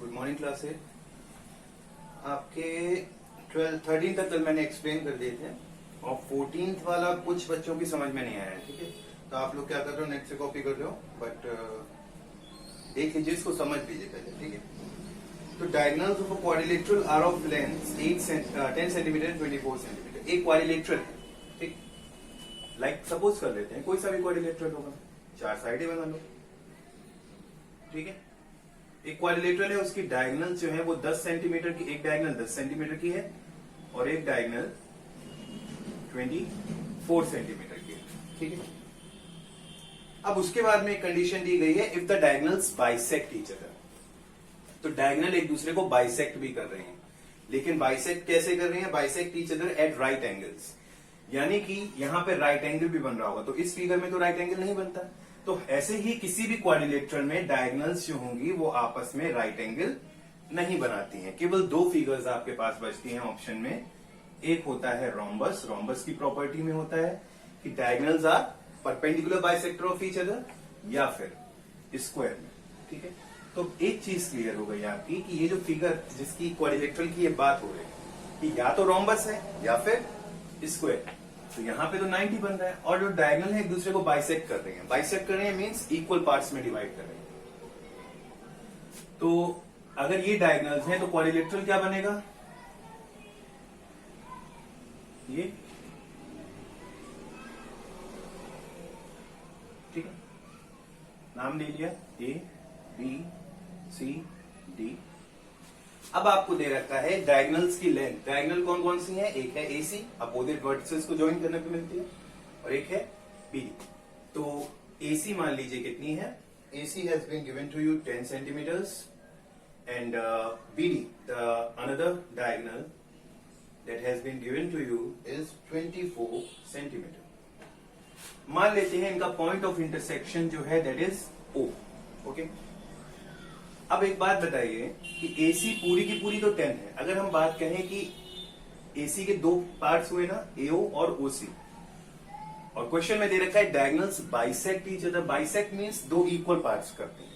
Good morning class है। आपके 13 तक कल मैंने एक्सप्लेन कर दिए थे और 14th वाला कुछ बच्चों की समझ में नहीं आया है। ठीक है, तो आप लोग क्या कर रहे हो, नेट से कॉपी कर रहे हो, बट देख लीजिए, इसको समझ लीजिए पहले। ठीक है, तो diagonals of quadrilateral are of length 10 centimetre 24 centimetre. एक क्वाड्रिलेटरल है, ठीक, लाइक सपोज कर लेते हैं कोई सा भी क्वाड्रिलेटरल होगा, चार साइडें बना लो। ठीक है, एक क्वाड्रिलेटरल है, उसकी डायगोनल जो है वो 10 सेंटीमीटर की, एक डायगोनल 10 सेंटीमीटर की है और एक डायगोनल 24 सेंटीमीटर की है। ठीक है, अब उसके बाद में एक कंडीशन दी गई है, if the diagonals bisect each other. तो डायगोनल एक दूसरे को बाइसेक्ट भी कर रहे हैं, लेकिन बाइसेक्ट कैसे कर रहे हैं? Bisect each other at right angles, यानी कि यहां पे राइट एंगल भी बन रहा होगा, तो इस फिगर में तो राइट एंगल नहीं बनता। तो ऐसे ही किसी भी क्वाड्रिलेटरल में डायगोनल्स जो होंगी वो आपस में राइट एंगल नहीं बनाती हैं। केवल दो फिगर्स आपके पास बचती हैं ऑप्शन में। एक होता है रोम्बस, रोम्बस की प्रॉपर्टी में होता है कि diagonals are perpendicular bisector of each other, या फिर स्क्वायर में। ठीक है, तो एक चीज क्लियर हो गई आपकी कि ये जो फिगर जिसकी क्वाड्रिलेटरल की ये बात हो रही है कि या तो रोम्बस है या फिर स्क्वायर। तो यहाँ पे तो 90 बन रहा है, और जो डायगोनल है एक दूसरे को बाइसेक्ट कर रहे हैं। बाइसेक्ट कर रहे हैं मींस इक्वल पार्ट्स में डिवाइड कर रहे हैं। तो अगर ये डायगोनल्स हैं तो क्वाड्रिलेटरल क्या बनेगा? ये, ठीक है, नाम ले लिया ए बी सी डी। अब आपको दे रखा है डायगोनल्स की लेंथ। डायगोनल कौन कौन सी है? एक है एसी, अपोजिट वर्टिसेस को ज्वाइन करने पे मिलती है, और एक है बीडी। तो एसी मान लीजिए कितनी है? AC has been given to you 10 centimetres and BD the another diagonal that has been given to you is 24 centimetre. मान लेते हैं इनका पॉइंट ऑफ इंटरसेक्शन जो है दैट इज ओ। ओके, अब एक बात बताइए कि AC पूरी की पूरी तो 10 है। अगर हम बात कहें कि AC के दो पार्ट्स हुए ना, AO और OC, और क्वेश्चन में दे रखा है diagonals bisect each other. Bisect means दो इक्वल पार्ट्स करते हैं,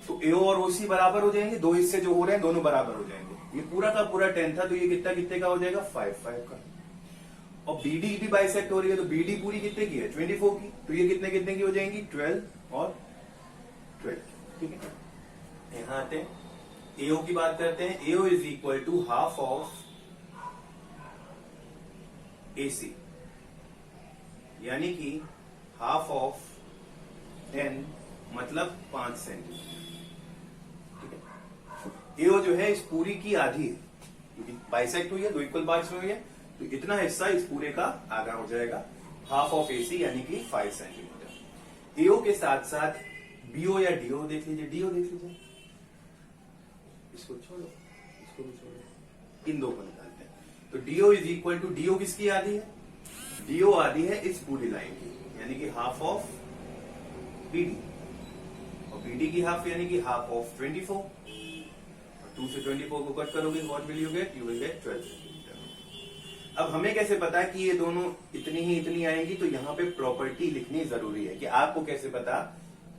तो AO और OC बराबर हो जाएंगे, दो हिस्से जो हो रहे हैं दोनों बराबर हो जाएंगे। ये पूरा का पूरा 10 था, तो ये कितना कितने का हो जाएगा? 5 का। और BD भी बाइसेक्ट हो रही है, तो BD पूरी कितने की है? 24 की, तो ये कितने कितने की हो जाएंगी? 12 और 12। ठीक है, यहां आते हैं, AO की बात करते हैं। AO is equal to half of AC, यानी कि हाफ ऑफ 10 मतलब 5 सेंटीमीटर। ठीक है, AO जो है इस पूरी की आधी है, क्योंकि बाइसेक्ट हुई है, दो इक्वल पार्ट्स में हुई है, तो इतना हिस्सा इस पूरे का आधा हो जाएगा, हाफ ऑफ AC यानी कि 5 सेंटीमीटर। AO के साथ साथ BO या DO देख लीजिए, DO देख लीजिए, इसको छोड़ो, इसको भी छोड़ो, इन दो को निकालते हैं। तो DO is equal to, DO किसकी आधी है? DO आधी है इस पूरी लाइन की, यानी कि हाफ ऑफ BD, और BD की हाफ यानी कि हाफ ऑफ 24, और 2 से 24 को कट करोगे, what will you get? You will gate 12 centimetre. अब हमें कैसे पता कि ये दोनों इतनी ही इतनी आएंगी? तो यहाँ पे प्रॉपर्टी लिखनी जरूरी है कि आपको कैसे पता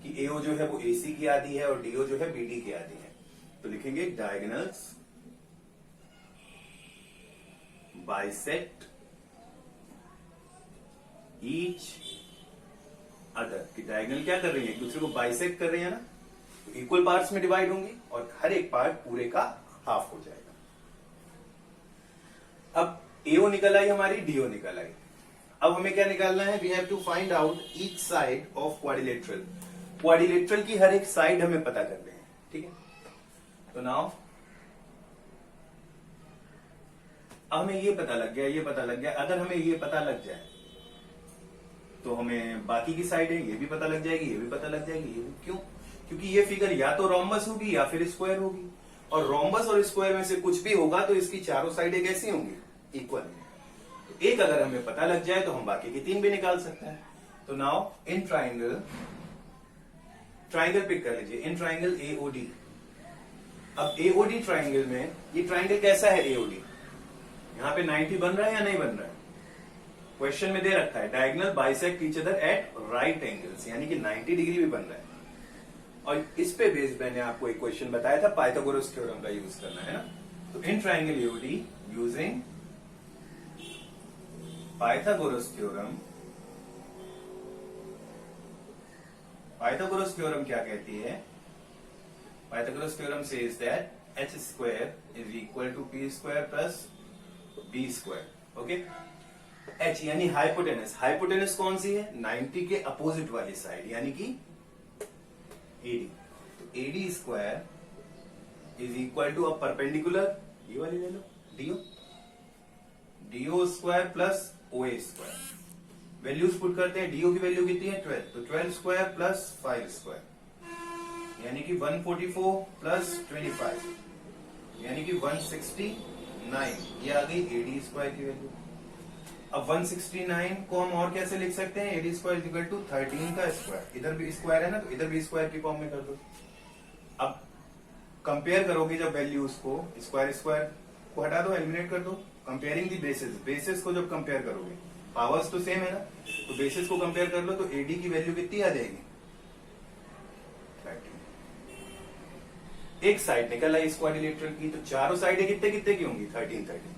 कि AO जो है वो AC की आधी है और DO जो है BD की आधी है। तो लिखेंगे डायगोनल्स बाइसेक्ट ईच अदर, कि डायगोनल क्या कर रही है? एक दूसरे को बाइसेक्ट कर रही है ना, तो इक्वल पार्ट्स में डिवाइड होंगी और हर एक पार्ट पूरे का हाफ हो जाएगा। अब AO निकल आई हमारी, DO निकल आई। अब हमें क्या निकालना है? We have to find out each side of quadrilateral. Quadrilateral की हर एक साइड हमें पता करनी है। ठीक है, तो नाउ हमें ये पता लग गया, ये पता लग गया। अगर हमें ये पता लग जाए तो हमें बाकी की साइड है ये भी पता लग जाएगी, ये भी पता लग जाएगी, ये भी। क्यों? क्योंकि ये फिगर या तो रोम्बस होगी या फिर स्क्वायर होगी, और रोम्बस और स्क्वायर में से कुछ भी होगा तो इसकी चारों साइडें कैसी होंगी? इक्वल। तो एक अगर हमें पता लग जाए तो हम बाकी की तीन भी निकाल सकते हैं। तो now in triangle, triangle pick कर लीजिए, इन ट्राइंगल AOD। अब AOD ट्राइंगल में, ये ट्राइंगल कैसा है AOD? यहाँ पे 90 बन रहा है या नहीं बन रहा है? क्वेश्चन में दे रखा है diagonal bisect each other at right angles, यानी कि 90 डिग्री भी बन रहा है। और इस पे बेस्ड मैंने आपको एक क्वेश्चन बताया था, पाइथागोरस थ्योरम का यूज करना है ना। तो in triangle UD using Pythagoras theorem, Pythagoras theorem क्या कहती है? Pythagoras theorem says that h square is equal to p square plus b square. Okay, h यानी हाइपोटेनस, हाइपोटेनस कौन सी है? 90 के अपोजिट वाली साइड यानी कि AD। तो AD square is equal to a perpendicular, ये वाली ले लो, DO square plus OA square. Values put करते हैं, DO की वैल्यू कितनी है? 12, तो 12 स्क्वायर प्लस 5 स्क्वायर यानी कि 144 प्लस 25 यानी कि 169, ये आ गई AD स्क्वायर की वैल्यू। अब 169 को हम और कैसे लिख सकते हैं? AD स्क्वायर इक्वल टू 13 का स्क्वायर, इधर भी स्क्वायर है ना, तो इधर भी स्क्वायर की फॉर्म में कर दो। अब कंपेयर करोगे जब वैल्यूज को, स्क्वायर स्क्वायर को हटा दो, एलिमिनेट कर दो। कंपेयरिंग दी बेसिस, बेसिस को जब कंपेयर करोगे, पावर्स तो सेम है ना, तो बेसिस को कंपेयर कर लो तो AD की वैल्यू कितनी आ जाएगी? 13। एक साइड निकल आई इस क्वाड्रिलेटरल की, तो चारों साइडें कितने कितने की होंगी? 13 13।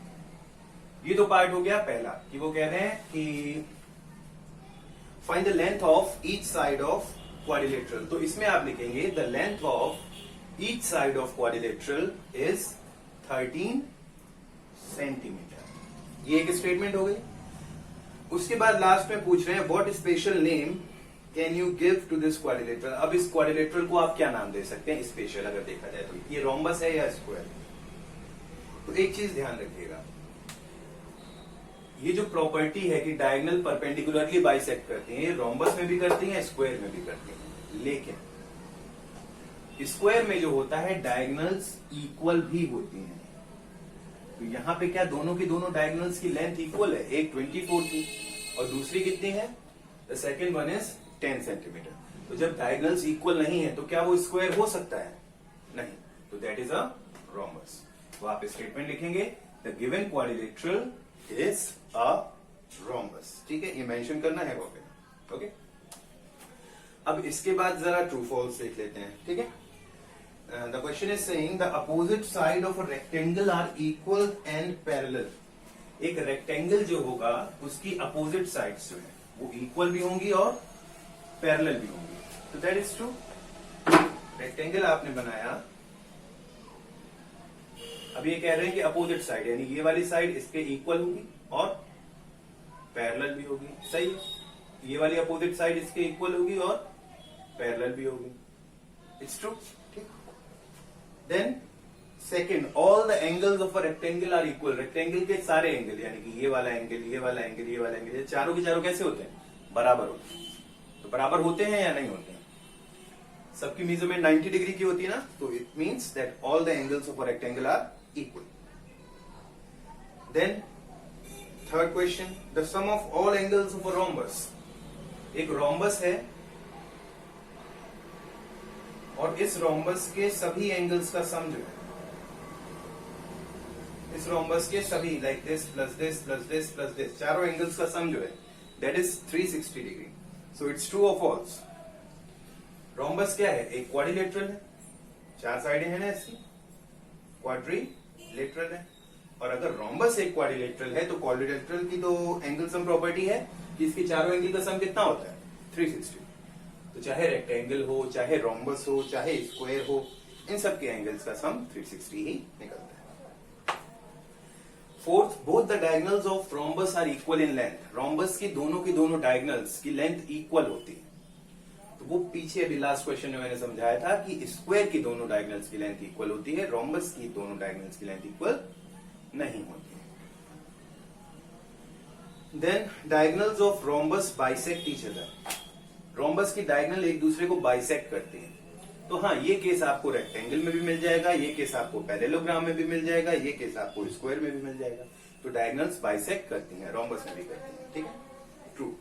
ये तो पार्ट हो गया पहला कि वो कह रहे हैं कि find the length of each side of quadrilateral. तो इसमें आप लिखेंगे the length of each side of quadrilateral is 13 centimetre. ये एक स्टेटमेंट हो गई। उसके बाद लास्ट में पूछ रहे हैं what special name can you give to this quadrilateral. अब इस क्वाड्रिलेटरल को आप क्या नाम दे सकते हैं स्पेशल, अगर देखा जाए तो? ये रोम्बस है या स्क्वायर? तो एक चीज ध्यान रखिएगा, ये जो प्रॉपर्टी है कि डायगोनल परपेंडिकुलरली बाइसेक्ट करती है, ये रोम्बस में भी करती है, स्क्वायर में भी करती है। लेकिन स्क्वायर में जो होता है डायगोनल्स इक्वल भी होती हैं। तो यहां पे क्या दोनों की दोनों डायगोनल्स की लेंथ इक्वल है? एक 24 थी और दूसरी कितनी है? The second one is 10 centimetre. तो जब डायगोनल्स इक्वल नहीं है तो क्या वो स्क्वायर हो सकता है? नहीं, तो दैट इज अ रोम्बस। तो आप स्टेटमेंट लिखेंगे the given quadrilateral is a rhombus. ठीक है, ये मेंशन करना है वहां पे। ओके, अब इसके बाद जरा ट्रू फॉल्स देख लेते हैं। ठीक है, the question is saying the opposite side of a rectangle are equal and parallel। एक रेक्टेंगल जो होगा उसकी अपोजिट साइड्स जो है वो इक्वल भी होंगी और पैरेलल भी होंगी। तो दैट इज ट्रू। रेक्टेंगल आपने बनाया, अब ये कह रहे हैं कि अपोजिट साइड यानी ये वाली साइड इसके इक्वल होगी और पैरेलल भी होगी। सही है, ये वाली अपोजिट साइड इसके इक्वल होगी और पैरेलल भी होगी। It's true. Then second, all the angles of a rectangle are equal. Rectangle के सारे एंगल यानी कि ये वाला एंगल, ये वाला एंगल, ये वाला एंगल, ये चारों के चारों कैसे होते हैं? बराबर होते हैं। तो बराबर होते हैं या नहीं होते हैं? सबकी मेजरमेंट 90 डिग्री की होती है ना, तो it means that all the angles of a rectangle are equal. Then third question, the sum of all angles of a rhombus. एक रोम्बस है और इस रोम्बस के सभी एंगल्स का सम जो है, इस रोम्बस के सभी like this plus this plus this plus this, चारों एंगल्स का सम जो है that is 360 degree. So it's true और फॉल्स। रोम्बस क्या है? एक क्वाड्रिलेटरल है, चार साइडें हैं ना इसकी, क्वाड्रिलेटरल है। और अगर रोम्बस एक क्वाड्रिलेटरल है तो क्वाड्रिलेटरल की तो एंगल सम प्रॉपर्टी है कि इसके चारों एंगल का सम कितना होता है? 360। तो चाहे रेक्टेंगल हो, चाहे रोम्बस हो, चाहे स्क्वायर हो, इन सब के एंगल्स का सम 360 ही निकलता है। Fourth, both the diagonals of rhombus are equal in length. Rhombus की दोनों डायगोनल्स की लेंथ इक्वल होती है। तो वो पीछे अभी लास्ट क्वेश्चन में मैंने समझाया था कि स्क्वायर की दोनों डायगोनल्स की लेंथ इक्वल होती है, रोम्बस की दोनों डायगोनल्स की लेंथ इक्वल नहीं होती है। Then diagonals of rhombus bisect each other. Rhombus की डायगोनल एक दूसरे को बाइसेक्ट करती हैं। तो हाँ, ये केस आपको रेक्टेंगल में भी मिल जाएगा, ये केस आपको पैरेललोग्राम में भी मिल जाएगा, ये केस आपको स्क्वायर में भी मिल जाएगा। तो डायगोनल्स बाइसेक्ट करती हैं, रोम्बस में भी करती हैं। ठीक है, true.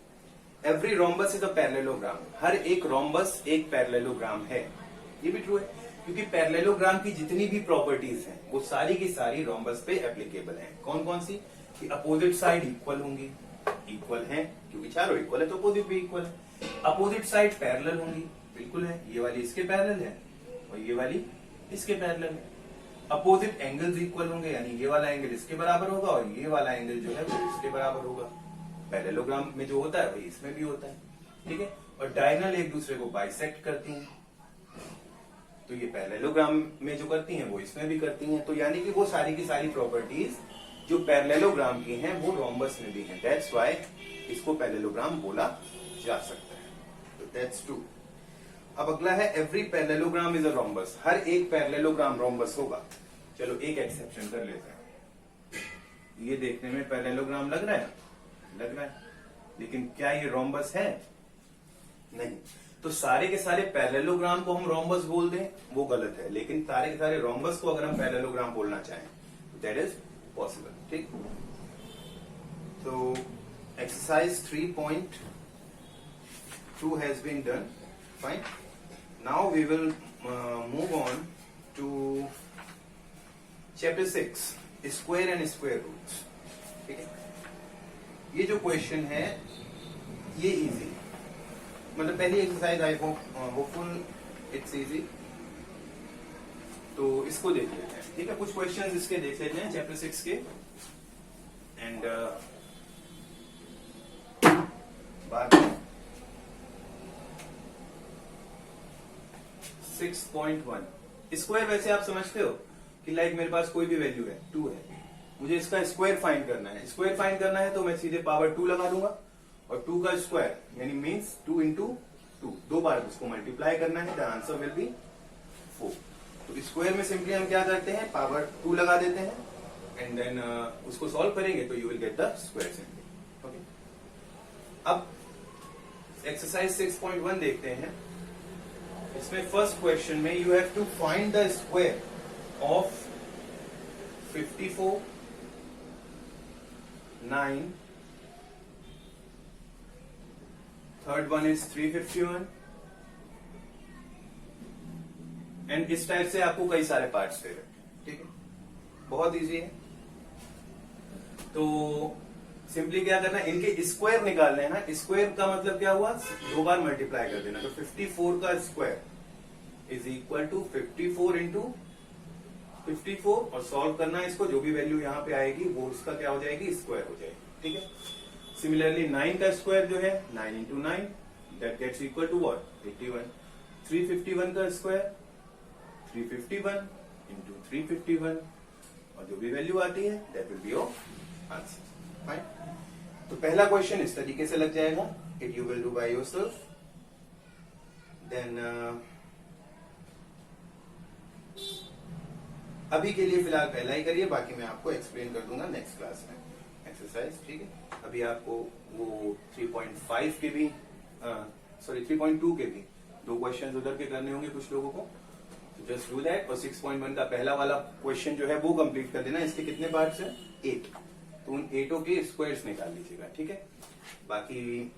Every rhombus is a parallelogram. हर एक रोम्बस एक पैरेललोग्राम है, ये भी ट्रू है, क्योंकि पैरेललोग्राम की जितनी भी प्रॉपर्टीज हैं वो सारी की सारी रोम्बस पे एप्लीकेबल हैं। कौन कौन सी? कि अपोजिट साइड इक्वल होंगी, इक्वल हैं क्योंकि चारों इक्वल है तो अपोजिट भी इक्वल है। अपोजिट साइड पैरेलल होंगी, बिल्कुल है, ये वाली इसके पैरेलल है और ये वाली इसके पैरेलल है। अपोजिट एंगल्स इक्वल होंगे, यानी ये वाला एंगल इसके बराबर होगा और ये वाला एंगल जो है वो इसके बराबर होगा। पैरेललोग्राम में जो होता है वही इसमें भी होता है, ठीक है। और डायगोनल एक दूसरे को बाइसेक्ट करती हैं, तो ये पैरेललोग्राम में जो करती हैं वो इसमें भी करती हैं। तो यानी कि वो सारी की सारी प्रॉपर्टीज जो पैरेललोग्राम की हैं वो रोम्बस में भी हैं। दैट्स व्हाई इसको पैरेललोग्राम बोला जा सकता है। तो दैट्स टू। अब अगला है every parallelogram is a rhombus. हर एक पैरेललोग्राम रोम्बस होगा। चलो एक एक्सेप्शन कर लेते हैं। ये देखने में पैरेललोग्राम लग रहा है, लेकिन क्या ये रोम्बस है? नहीं। तो सारे के सारे पैरेललोग्राम को हम रोम्बस बोल दें वो गलत है, लेकिन सारे के सारे रोम्बस को अगर हम पैरेललोग्राम बोलना चाहें तो दैट इज पॉसिबल, ठीक। तो exercise 3.2 has been done. Fine. Now we will move on to chapter 6, square and square roots. ठीक है। ये जो क्वेश्चन है ये इजी, मतलब पहली exercise I hopeful it's easy. तो इसको देख लेते हैं, ठीक है। कुछ क्वेश्चंस इसके देख लेते हैं चैप्टर 6 के। एंड बाद में 6.1 स्क्वायर। वैसे आप समझते हो कि लाइक मेरे पास कोई भी वैल्यू है 2 है, मुझे इसका स्क्वायर फाइंड करना है। स्क्वायर फाइंड करना है तो मैं सीधे पावर 2 लगा दूंगा और 2 का स्क्वायर यानी मीन्स 2 इंटू 2, 2 बार उसको मल्टीप्लाई करना है। The answer will be 4। तो स्क्वायर में सिंपली हम क्या करते हैं, पावर 2 लगा देते हैं एंड देन उसको सॉल्व करेंगे तो you will get the square simply. Okay. अब एक्सरसाइज 6.1 देखते हैं। इसमें फर्स्ट क्वेश्चन में you have to find the square of 54, 9, third one is 351 and इस टाइप से आपको कई सारे पार्ट्स दे रखे हैं, ठीक है। बहुत इजी है। तो सिंपली क्या करना है, इनके स्क्वायर निकालने हैं ना। स्क्वायर का मतलब क्या हुआ, 2 बार मल्टीप्लाई कर देना। तो 54 का square is equal to 54 into 54 और सॉल्व करना है इसको। जो भी वैल्यू यहाँ पे आएगी वो इसका क्या हो जाएगी, स्क्वायर हो जाएगी, ठीक है। सिमिलरली 9 का स्क्वायर जो है 9 into 9 that gets equal to what, 81। 351 का स्क्वायर 351 इंटू 351 और जो भी वैल्यू आती है that will be your answer. Fine. तो पहला क्वेश्चन इस तरीके से लग जाएगा, it you will do by yourself. Then अभी के लिए फिलहाल पहला ही करिए, बाकी मैं आपको एक्सप्लेन कर दूंगा नेक्स्ट क्लास में एक्सरसाइज, ठीक है। अभी आपको वो 3.5 के भी 3.2 के भी 2 क्वेश्चन उधर के करने होंगे कुछ लोगों को, तो जस्ट डू दैट। और 6.1 का पहला वाला क्वेश्चन जो है वो कंप्लीट कर देना। इसके कितने पार्ट्स हैं, 8, तो उन 8 के स्क्वायर्स निकाल लीजिएगा, ठीक है। बाकी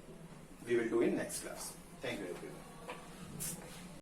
we will do in next class. Thank you everyone.